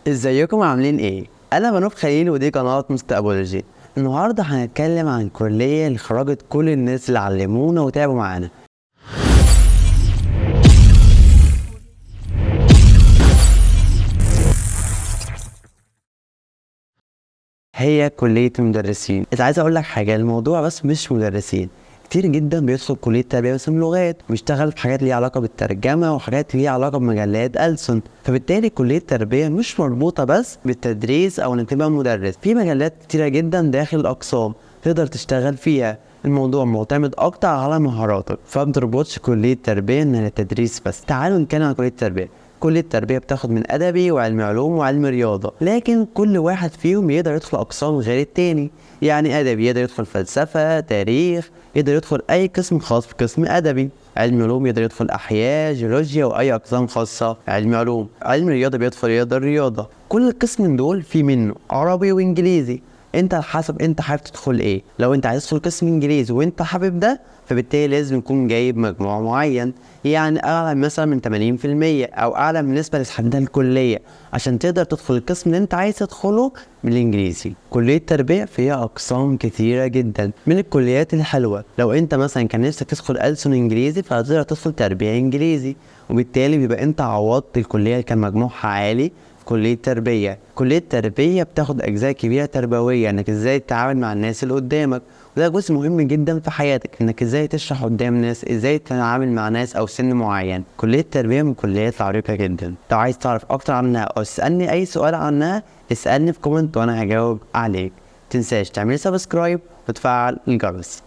ازيكم عاملين ايه؟ انا بنوب خليل ودي قناة مستقبولوجي. النهارده هنتكلم عن الكلية اللي خرجت كل الناس اللي علمونا وتعبوا معانا. هي كلية المدرسين. انت عايز اقول لك حاجة، الموضوع بس مش مدرسين، كتير جدا بيدخل كلية تربية بس لغات ويشتغل في حاجات ليها علاقة بالترجمة وحاجات ليها علاقة بمجلات ألسن. فبالتالي كلية التربية مش مربوطة بس بالتدريس أو إنك تبقى مدرس، في مجالات كتيرة جدا داخل الأقسام تقدر تشتغل فيها. الموضوع معتمد أكتر على مهاراتك، فمتربطش كلية تربية إنها للتدريس بس. تعالوا نتكلم عن كلية التربية. كلية التربية بتاخد من أدبي وعلم علوم وعلم رياضة، لكن كل واحد فيهم يقدر يدخل أقسام غير التاني. يعني أدبي يقدر يدخل فلسفة، تاريخ، يقدر يدخل أي قسم خاص بقسم أدبي. علم علوم يقدر يدخل أحياء، جيولوجيا وأي أقسام خاصة علم علوم. علم رياضة بيدخل رياضة. كل القسم من دول في منه عربي وإنجليزي. انت على حسب انت حابب تدخل ايه. لو انت عايز تدخل قسم انجليزي وانت حابب ده، فبالتالي لازم يكون جايب مجموع معين، يعني اعلى مثلا من 80% او اعلى بالنسبه لتحديد الكليه، عشان تقدر تدخل القسم اللي انت عايز تدخله بالانجليزي. كليه التربيه فيها اقسام كتيره جدا من الكليات الحلوه. لو انت مثلا كان نفسك تدخل ألسن انجليزي فهتقدر تدخل تربيه انجليزي، وبالتالي بيبقى انت عوضت الكليه اللي كان مجموعها عالي. كلية تربية. كلية تربية بتاخد أجزاء كبيرة تربوية، إنك إزاي تتعامل مع الناس اللي قدامك، وده جزء مهم جدا في حياتك، إنك إزاي تشرح قدام ناس، إزاي تتعامل مع ناس أو سن معين. كلية التربية من الكليات العريقة جدا. لو عايز تعرف أكتر عنها أو تسألني أي سؤال عنها، اسألني في كومنت وأنا هجاوب عليك. متنساش تعمل سبسكرايب وتفعل الجرس.